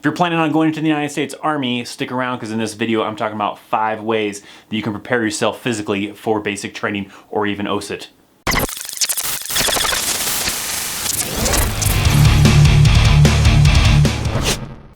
If you're planning on going into the United States Army, stick around because in this video I'm talking about 5 ways that you can prepare yourself physically for basic training or even OSUT.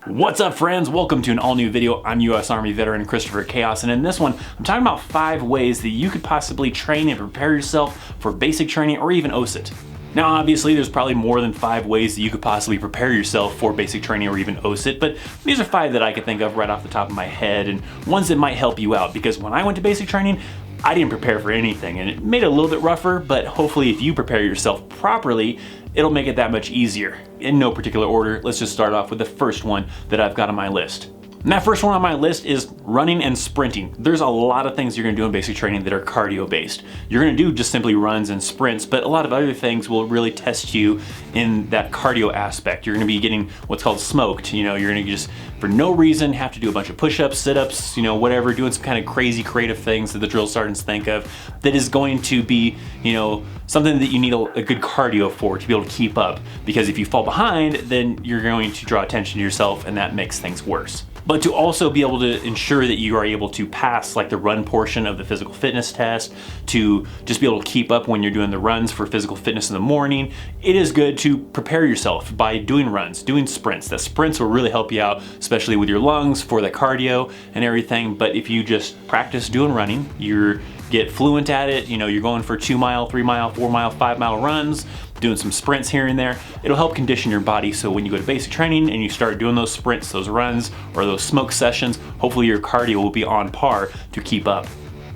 What's up friends? Welcome to an all new video. I'm US Army veteran ThatChrisChaos, and in this one I'm talking about 5 ways that you could possibly train and prepare yourself for basic training or even OSUT. Now obviously there's probably more than 5 ways that you could possibly prepare yourself for basic training or even OSUT, but these are 5 that I could think of right off the top of my head and ones that might help you out, because when I went to basic training I didn't prepare for anything and it made it a little bit rougher, but hopefully if you prepare yourself properly it'll make it that much easier. In no particular order, let's just start off with the first one that I've got on my list. And that first one on my list is running and sprinting. There's a lot of things you're gonna do in basic training that are cardio based. You're gonna do just simply runs and sprints, but a lot of other things will really test you in that cardio aspect. You're gonna be getting what's called smoked. You know, you're gonna just, for no reason, have to do a bunch of push-ups, sit-ups, you know, whatever, doing some kind of crazy creative things that the drill sergeants think of that is going to be, you know, something that you need a good cardio for to be able to keep up. Because if you fall behind, then you're going to draw attention to yourself and that makes things worse. But to also be able to ensure that you are able to pass like the run portion of the physical fitness test, to just be able to keep up when you're doing the runs for physical fitness in the morning, it is good to prepare yourself by doing runs, doing sprints. That sprints will really help you out, especially with your lungs for the cardio and everything. But if you just practice doing running, you get fluent at it, you know, you're going for 2 mile, 3 mile, 4 mile, 5 mile runs, doing some sprints here and there, it'll help condition your body so when you go to basic training and you start doing those sprints, those runs, or those smoke sessions, hopefully your cardio will be on par to keep up.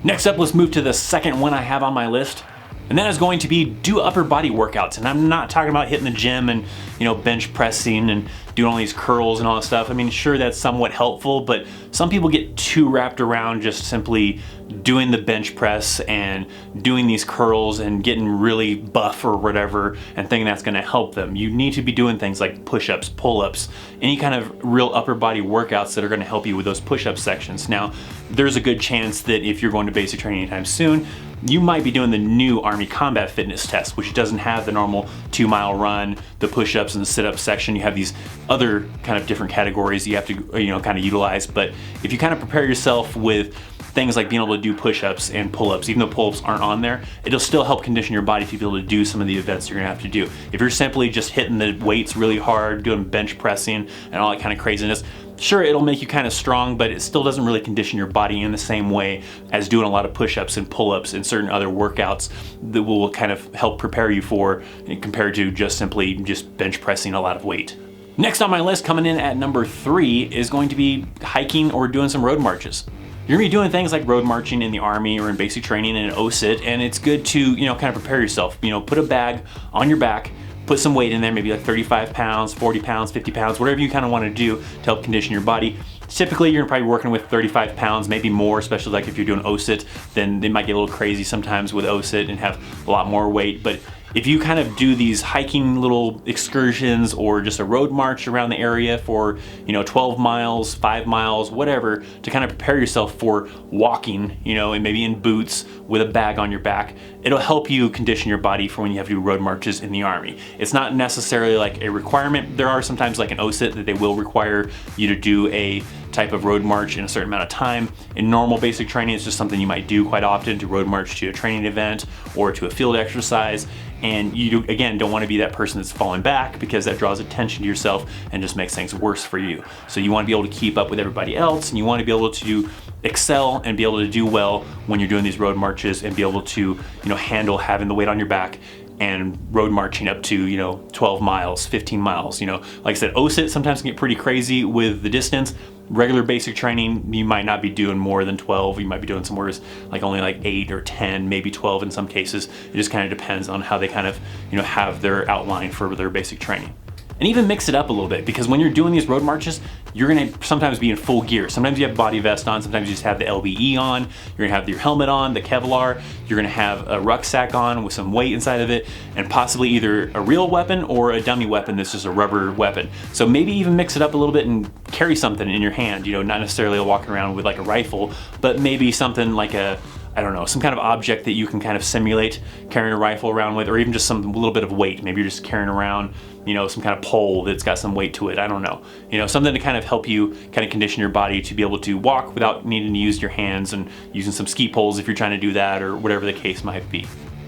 Next up, let's move to the second one I have on my list. And that is going to be do upper body workouts. And I'm not talking about hitting the gym and, you know, bench pressing and doing all these curls and all that stuff. I mean, sure, that's somewhat helpful, but some people get too wrapped around just simply doing the bench press and doing these curls and getting really buff or whatever and thinking that's gonna help them. You need to be doing things like push-ups, pull-ups, any kind of real upper body workouts that are gonna help you with those push-up sections. Now, there's a good chance that if you're going to basic training anytime soon, you might be doing the new Army Combat Fitness test, which doesn't have the normal 2 mile run, the push-ups and the sit-up section. You have these other kind of different categories you have to, you know, kind of utilize. But if you kind of prepare yourself with things like being able to do push-ups and pull-ups, even though pull-ups aren't on there, it'll still help condition your body to be able to do some of the events you're gonna have to do. If you're simply just hitting the weights really hard, doing bench pressing and all that kind of craziness, sure, it'll make you kind of strong, but it still doesn't really condition your body in the same way as doing a lot of push-ups and pull-ups and certain other workouts that will kind of help prepare you for, compared to just simply just bench pressing a lot of weight. Next on my list, coming in at number 3, is going to be hiking or doing some road marches. You're gonna be doing things like road marching in the Army or in basic training and in OSUT, and it's good to, you know, kind of prepare yourself. You know, put a bag on your back, put some weight in there, maybe like 35 pounds, 40 pounds, 50 pounds, whatever you kind of want to do to help condition your body. Typically, you're probably working with 35 pounds, maybe more, especially like if you're doing OSUT, then they might get a little crazy sometimes with OSUT and have a lot more weight. But if you kind of do these hiking little excursions or just a road march around the area for, you know, 12 miles, 5 miles, whatever, to kind of prepare yourself for walking, you know, and maybe in boots with a bag on your back, it'll help you condition your body for when you have to do road marches in the Army. It's not necessarily like a requirement. There are sometimes like an OSUT that they will require you to do a type of road march in a certain amount of time. In normal basic training, it's just something you might do quite often, to road march to a training event or to a field exercise. And you, again, don't want to be that person that's falling back, because that draws attention to yourself and just makes things worse for you. So you want to be able to keep up with everybody else, and you want to be able to excel and be able to do well when you're doing these road marches and be able to, you know, handle having the weight on your back and road marching up to, you know, 12 miles, 15 miles. You know, like I said, OSUT sometimes can get pretty crazy with the distance. Regular basic training, you might not be doing more than 12. You might be doing somewhere like only like 8 or 10, maybe 12 in some cases. It just kind of depends on how they kind of, you know, have their outline for their basic training. And even mix it up a little bit, because when you're doing these road marches, you're gonna sometimes be in full gear. Sometimes you have body vest on, sometimes you just have the LBE on, you're gonna have your helmet on, the Kevlar, you're gonna have a rucksack on with some weight inside of it, and possibly either a real weapon or a dummy weapon that's just a rubber weapon. So maybe even mix it up a little bit and carry something in your hand, you know, not necessarily walking around with like a rifle, but maybe something like a I don't know, some kind of object that you can kind of simulate carrying a rifle around with, or even just some little bit of weight. Maybe you're just carrying around, you know, some kind of pole that's got some weight to it. I don't know. You know, something to kind of help you kind of condition your body to be able to walk without needing to use your hands, and using some ski poles if you're trying to do that, or whatever the case might be.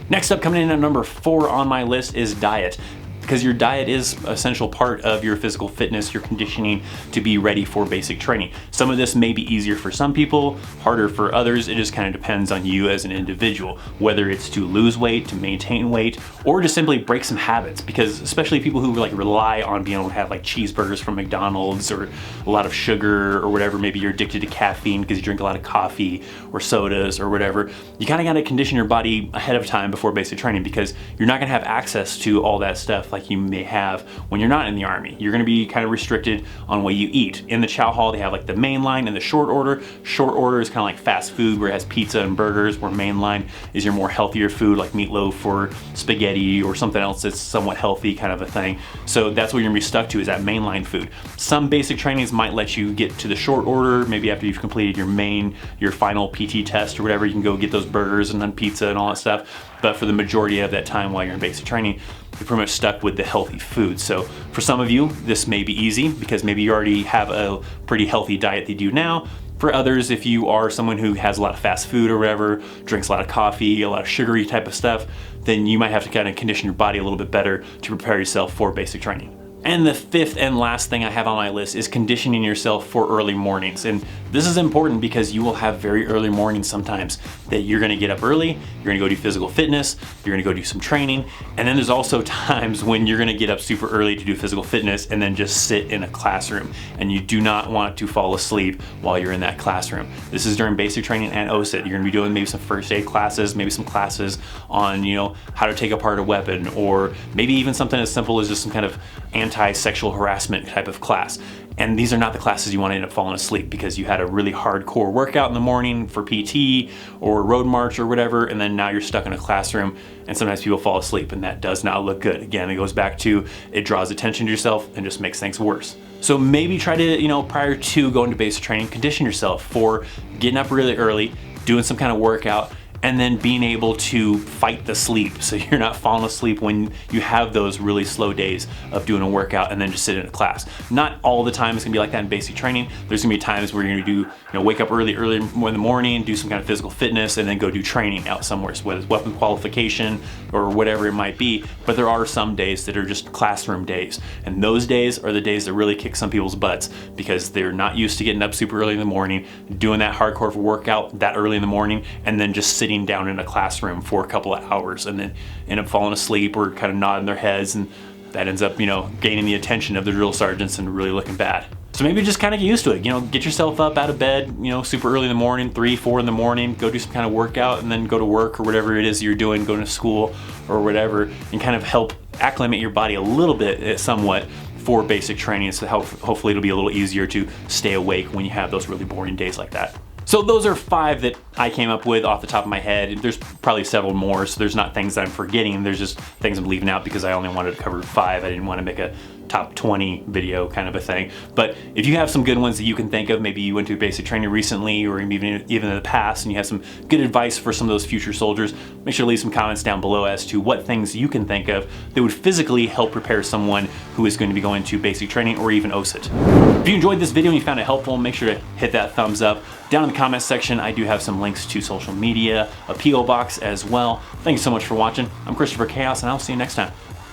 Next up, coming in at number 4 on my list, is diet. Because your diet is an essential part of your physical fitness, your conditioning to be ready for basic training. Some of this may be easier for some people, harder for others. It just kind of depends on you as an individual, whether it's to lose weight, to maintain weight, or to simply break some habits. Because especially people who like rely on being able to have like cheeseburgers from McDonald's, or a lot of sugar, or whatever, maybe you're addicted to caffeine because you drink a lot of coffee or sodas or whatever, you kind of got to condition your body ahead of time before basic training, because you're not going to have access to all that stuff like you may have when you're not in the Army. You're gonna be kind of restricted on what you eat. In the chow hall, they have like the main line and the short order. Short order is kind of like fast food, where it has pizza and burgers, where main line is your more healthier food, like meatloaf or spaghetti or something else that's somewhat healthy kind of a thing. So that's what you're gonna be stuck to, is that mainline food. Some basic trainings might let you get to the short order, maybe after you've completed your final PT test or whatever, you can go get those burgers and then pizza and all that stuff. But for the majority of that time while you're in basic training, you're pretty much stuck with the healthy food. So for some of you, this may be easy because maybe you already have a pretty healthy diet that you do now. For others, if you are someone who has a lot of fast food or whatever, drinks a lot of coffee, a lot of sugary type of stuff, then you might have to kind of condition your body a little bit better to prepare yourself for basic training. And the 5th and last thing I have on my list is conditioning yourself for early mornings. And this is important because you will have very early mornings sometimes that you're gonna get up early, you're gonna go do physical fitness, you're gonna go do some training, and then there's also times when you're gonna get up super early to do physical fitness and then just sit in a classroom. And you do not want to fall asleep while you're in that classroom. This is during basic training and OSUT. You're gonna be doing maybe some first aid classes, maybe some classes on, you know, how to take apart a weapon, or maybe even something as simple as just some kind of anti-sexual harassment type of class. And these are not the classes you want to end up falling asleep because you had a really hardcore workout in the morning for PT or road march or whatever, and then now you're stuck in a classroom, and sometimes people fall asleep, and that does not look good. Again, it goes back to, it draws attention to yourself and just makes things worse. So maybe try to, you know, prior to going to basic training, condition yourself for getting up really early, doing some kind of workout, and then being able to fight the sleep so you're not falling asleep when you have those really slow days of doing a workout and then just sit in a class. Not all the time it's gonna be like that in basic training. There's gonna be times where you're gonna do, you know, wake up early in the morning, do some kind of physical fitness, and then go do training out somewhere, so whether it's weapon qualification or whatever it might be. But there are some days that are just classroom days, and those days are the days that really kick some people's butts because they're not used to getting up super early in the morning, doing that hardcore workout that early in the morning, and then just sitting down in a classroom for a couple of hours and then end up falling asleep or kind of nodding their heads, and that ends up, you know, gaining the attention of the drill sergeants and really looking bad. So maybe just kind of get used to it, you know, get yourself up out of bed, you know, super early in the morning, 3, 4 in the morning, go do some kind of workout, and then go to work or whatever it is you're doing, going to school or whatever, and kind of help acclimate your body a little bit, somewhat, for basic training, so hopefully it'll be a little easier to stay awake when you have those really boring days like that. So those are 5 that I came up with off the top of my head. There's probably several more, so there's not things that I'm forgetting. There's just things I'm leaving out because I only wanted to cover 5. I didn't want to make a top 20 video kind of a thing. But if you have some good ones that you can think of, maybe you went to basic training recently or even in the past and you have some good advice for some of those future soldiers, make sure to leave some comments down below as to what things you can think of that would physically help prepare someone who is going to be going to basic training or even OSUT. If you enjoyed this video and you found it helpful, make sure to hit that thumbs up. Down in the comments section, I do have some links to social media, a PO box as well. Thank you so much for watching. I'm ThatChrisChaos, and I'll see you next time.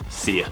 See ya.